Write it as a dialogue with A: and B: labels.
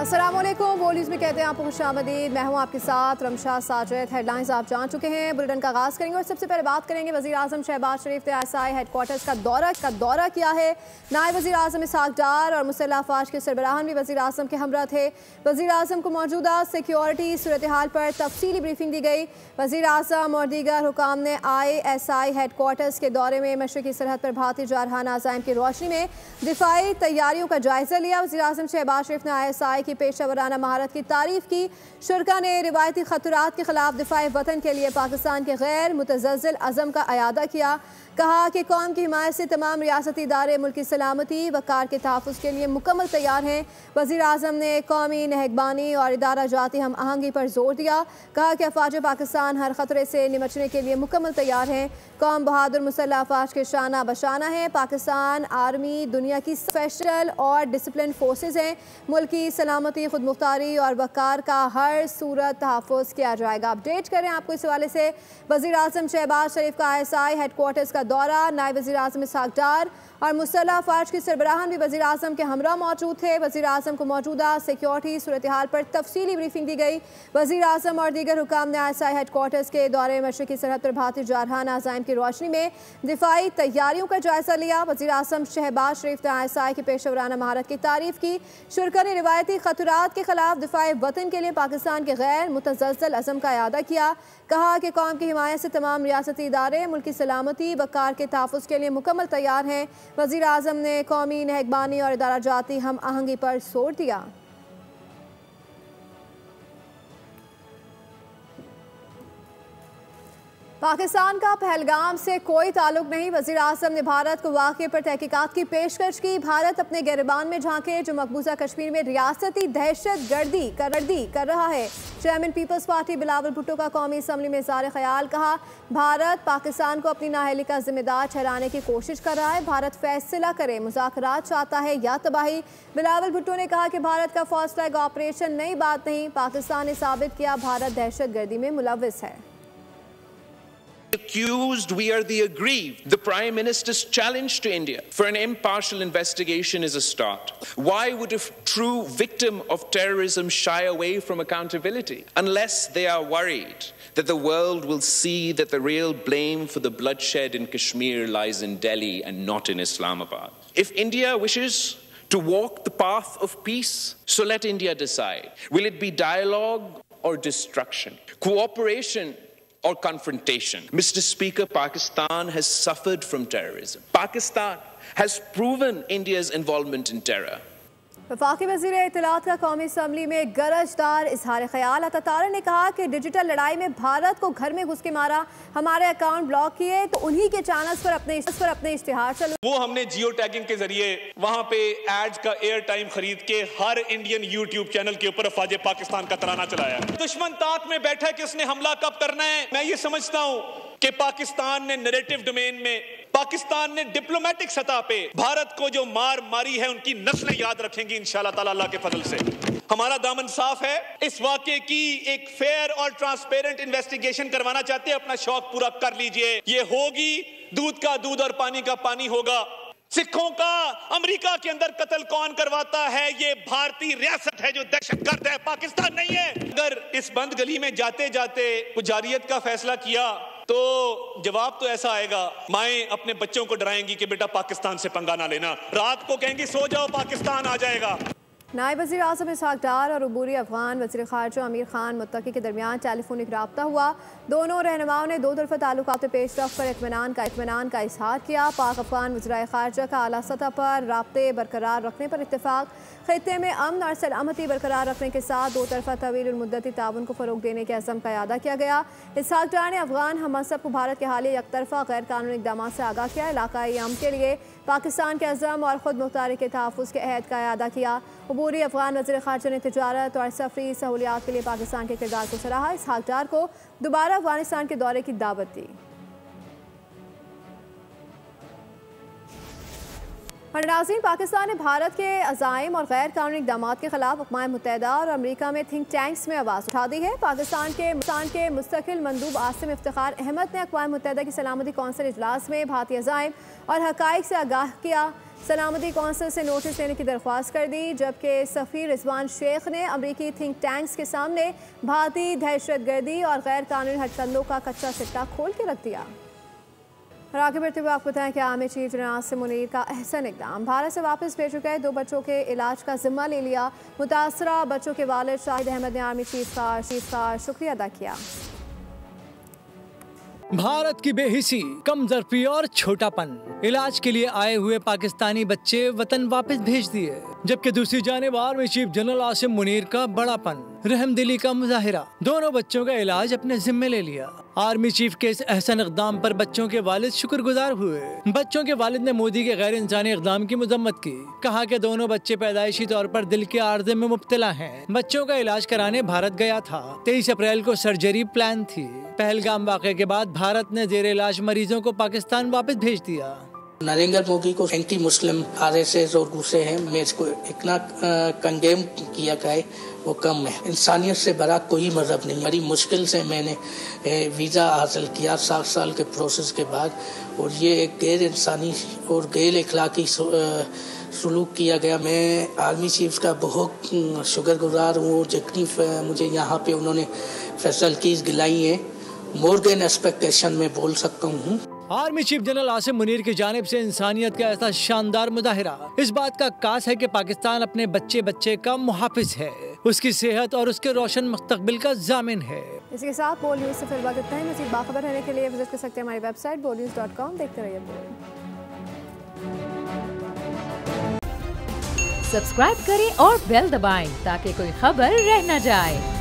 A: अस्सलामुअलैकुम। बोलीज में कहते हैं आपको खुशामदीद। मैं हूँ आपके साथ रमशा साजिद। हेडलाइंस आप जान चुके हैं। बुलेटिन का आगाज़ करेंगे और सबसे पहले बात करेंगे वज़ीर आज़म शहबाज शरीफ ने ISI हेडक्वार्टर्स का दौरा किया है। नायब वज़ीर आज़म इसहाक डार और मुसल्लह अफ़वाज के सरबराहान भी वज़ीर आज़म के हमरा थे। वज़ीर आज़म को मौजूदा सिक्योरिटी सूरत हाल पर तफसीली ब्रीफिंग दी गई। वज़ीर आज़म और दीगर हुकाम ने ISI हेडक्वार्टर्स के दौरे में मशरक़ी सरहद पर भारतीय जारहाना अज़ाइम की रोशनी में दिफाई तैयारियों का जायज़ा लिया। वज़ीर आज़म शहबाज शरीफ ने ISI की पेशा वराना महारत की तारीफ की। शुरका ने रिवायती खतरात के खिलाफ दिफाए वतन के लिए पाकिस्तान के गैर मुतज़्ज़ल अज़म का अयादा किया। कहा कि कौम की हिमायत से तमाम रियासती इदारे मुल्क की सलामती वक़ार के तहफ़्फ़ुज़ के लिए मुकम्मल तैयार हैं। वज़ीर आज़म ने कौमी नहगबानी और इदारा जाती हम आहंगी पर जोर दिया। कहा कि अफ़वाज पाकिस्तान हर ख़तरे से निमटने के लिए मुकम्मल तैयार हैं। कौम बहादुर मुसल्लह अफ़वाज के शाना बशाना है। पाकिस्तान आर्मी दुनिया की स्पेशल और डिसिप्लिन फोर्सेज हैं। मुल्क की सलामती, खुद मुख्तारी और वक़ार का हर सूरत तहफ़्फ़ुज़ किया जाएगा। अपडेट करें आपको इस हवाले से। वज़ीर आज़म शहबाज शरीफ का ISI हेडक्वार्टर्स का दौरा। नायब वज़ीर आज़म इसहाक डार और मुसल्लह अफ़वाज के सरबराहान भी वज़ीर आज़म के हमरा मौजूद थे। वज़ीर आज़म को मौजूदा सिक्योरिटी सूरत हाल पर तफसीली ब्रीफिंग दी गई। वज़ीर आज़म और दीगर हुकाम ने ISI हेडक्वार्टर्स के दौरे मशरक़ी सरहद पर भारतीय जारहाना अज़ाइम की रोशनी में दिफाई तैयारियों का जायज़ा लिया। वज़ीर आज़म शहबाज शरीफ ने ISI की पेशेवराना महारत की तारीफ की। शुरका ने रिवायती खतरात के खिलाफ दिफाए वतन के लिए पाकिस्तान के गैर मुतज़्ज़ल अज़म का अयादा किया। कहा कि कौम की हिमायत से तमाम रियासती इदारे मुल्क की सलामती वक़ार के तहफ़्फ़ुज़ के लिए मुकम्मल तैयार हैं। वज़ीर आज़म ने कौमी नहगबानी और इदारा जाती हम आहंगी पर जोर दिया। पाकिस्तान का पहलगाम से कोई ताल्लुक नहीं। वज़ीर आज़म ने भारत को वाक़े पर तहकीकात की पेशकश की। भारत अपने गिरबान में झांके जो मकबूजा कश्मीर में रियासती दहशत गर्दी कर रहा है। चेयरमैन पीपल्स पार्टी बिलावल भुट्टो का कौमी असम्बली में इज़हार ख्याल। कहा भारत पाकिस्तान को अपनी नाअहली का जिम्मेदार ठहराने की कोशिश कर रहा है। भारत फैसला करे मुज़ाकरात चाहता है या तबाही। बिलावल भुट्टो ने कहा कि भारत का फॉल्स फ्लैग ऑपरेशन नई बात नहीं। पाकिस्तान ने साबित किया भारत दहशत गर्दी में मुलव्विस है।
B: Accused, we are the aggrieved. The Prime Minister's challenge to India for an impartial investigation is a start. Why would a true victim of terrorism shy away from accountability? Unless they are worried that the world will see that the real blame for the bloodshed in Kashmir lies in Delhi and not in Islamabad. If India wishes to walk the path of peace, so let India decide. Will it be dialogue or destruction? Cooperation or confrontation? Mr. Speaker, Pakistan has suffered from terrorism. Pakistan has proven India's involvement in terror.
A: वफाकी वज़ीर इत्तलात का कौमी assembly में गरजदार इज़हार ख्याल। अतातारा ने कहा कि डिजिटल लड़ाई में भारत को घर में घुस के मारा, हमारे अकाउंट ब्लॉक किए तो उन्हीं के चैनल्स पर अपने इश्तिहार चलो।
C: वो हमने जियो टैगिंग के जरिए वहां पे एड्स का एयर टाइम खरीद के हर इंडियन यूट्यूब चैनल के ऊपर अफवाज पाकिस्तान का तराना चलाया। दुश्मन ताक में बैठा है कि उसने हमला कब करना है। मैं ये समझता हूं कि पाकिस्तान ने नैरेटिव डोमेन में, पाकिस्तान ने डिप्लोमेटिक सतह पे भारत को जो मार मारी है उनकी नस्लें याद रखेंगी इंशाअल्लाह ताला अल्लाह के फजल से। हमारा दामन साफ है। इस वाकये की एक फेयर और ट्रांसपेरेंट इन्वेस्टिगेशन करवाना चाहते हैं, अपना शौक पूरा कर लीजिए। ये होगी, दूध का दूध और पानी का पानी होगा। सिखों का अमेरिका के अंदर कत्ल कौन करवाता है? ये भारतीय रियासत है जो दहशतगर्द है, पाकिस्तान नहीं है। अगर इस बंद गली में जाते जाते पुजारियत का फैसला किया तो जवाब तो ऐसा आएगा, माएं अपने बच्चों को डराएंगी कि बेटा पाकिस्तान से पंगा ना लेना, रात को कहेंगी सो जाओ पाकिस्तान आ जाएगा।
A: नायब वज़ीर आज़म इसहाक डार और अबूरी अफगान वज़ीर ख़ारजा अमीर खान मुत्तकी के दरमियान टेलीफोनिक रब्ता हुआ। दोनों रहनुमाओं ने दो तरफ़ा ताल्लुकात पेशरफ़्त पर इत्मीनान का इज़हार किया। पाक अफगान वज़ीर ख़ारजा का आला सतह पर राब्ते बरकरार रखने पर इत्तेफ़ाक। ख़ित्ते में अमन और सलामती बरकरार रखने के साथ दो तरफ़ा तवील मुद्दती ताउन को फ़रोग़ देने के अज़म का अयादा किया गया। इसहाक डार ने अफगान हम मनसब को भारत के हालिया यकतरफ़ा गैर कानूनी इक़दाम से आगाह किया। इलाक़ाई अमन के लिए पाकिस्तान के अज़म और ख़ुद मुख्तारी के तहफ़्फ़ुज़ के अहद का अयादा किया। अबूरी अफगान वज़ीर ख़ारजा ने तिजारत और सफ़री सहूलियात के लिए पाकिस्तान के किरदार को सराहा। इसहाक डार को दोबारा अफ़गानिस्तान के दौरे की दावत दी। और नाज़रीन, पाकिस्तान ने भारत के अज़ाइम और गैर कानूनी इक़दामात के खिलाफ अक़वाम मुत्तहिदा और अमरीका में थिंक टैंक्स में आवाज़ उठा दी है। पाकिस्तान के मुस्तकिल मंदूब आसिम इफ्तिखार अहमद ने अक़वाम मुत्तहिदा की सलामती कौंसिल इजलास में भारतीय अज़ाइम और हक़ाइक़ से आगाह किया। सलामती कौंसिल से नोटिस लेने की दरख्वास्त कर दी, जबकि सफ़ीर रिजवान शेख ने अमरीकी थिंक टैंक्स के सामने भारतीय दहशतगर्दी और गैर कानूनी हथकंडों का कच्चा सिक्का खोल के रख दिया। और आगे बढ़ते हुए आपको बताएं कि army chief general Asim Munir का अहसन इक़दाम, भारत से वापस भेज चुका है। 2 बच्चों के इलाज का जिम्मा ले लिया। मुतासरा बच्चों के वालिद शाहिद अहमद ने आर्मी चीफ का शुक्रिया अदा किया।
D: भारत की बेहिसी, कमजोरी और छोटापन, इलाज के लिए आए हुए पाकिस्तानी बच्चे वतन वापस भेज दिए, जबकि दूसरी जानिब army chief general Asim Munir का बड़ापन, रहमदिली का मुजाहिरा, दोनों बच्चों का इलाज अपने जिम्मे ले लिया। आर्मी चीफ के इस अहसन इक़दाम पर बच्चों के वालिद शुक्रगुजार हुए। बच्चों के वालिद ने मोदी के गैर इंसानी इक़दाम की मजम्मत की, कहा कि दोनों बच्चे पैदाइशी तौर पर दिल के आर्जे में मुब्तला हैं। बच्चों का इलाज कराने भारत गया था। 23 अप्रैल को सर्जरी प्लान थी। पहलगाम वाक़े के बाद भारत ने जेर इलाज मरीजों को पाकिस्तान वापस भेज दिया।
E: नरेंद्र मोदी को एंटी मुस्लिम आरएसएस और गुस्से हैं, मैं इसको इतना कंडेम किया गया वो कम है। इंसानियत से बड़ा कोई मजहब नहीं। बड़ी मुश्किल से मैंने वीज़ा हासिल किया 7 साल के प्रोसेस के बाद, और ये एक गैर इंसानी और गैर इखलाकी सलूक किया गया। मैं आर्मी चीफ का बहुत शुक्रगुजार हूँ, जितनी मुझे यहाँ पे उन्होंने फैसिलिटीज़ दिलाई हैं, मोर देन एक्सपेक्टेशन में बोल सकता हूँ।
D: Army chief general Asim Munir की जानिब से इंसानियत का ऐसा शानदार मुजाहिरा इस बात का कास है कि पाकिस्तान अपने बच्चे का मुहाफिज है, उसकी सेहत और उसके रोशन मुस्तकबिल का जामिन है।
A: इसके साथ बोल न्यूज़ से फिर बात करते हैं। मज़ीद बाखबर रहने के लिए विजिट कर सकते हैं हमारी वेबसाइट bolnews.com। देखते रहिए।
F: सब्सक्राइब करें और बेल दबाएं ताकि कोई खबर रह न जाए।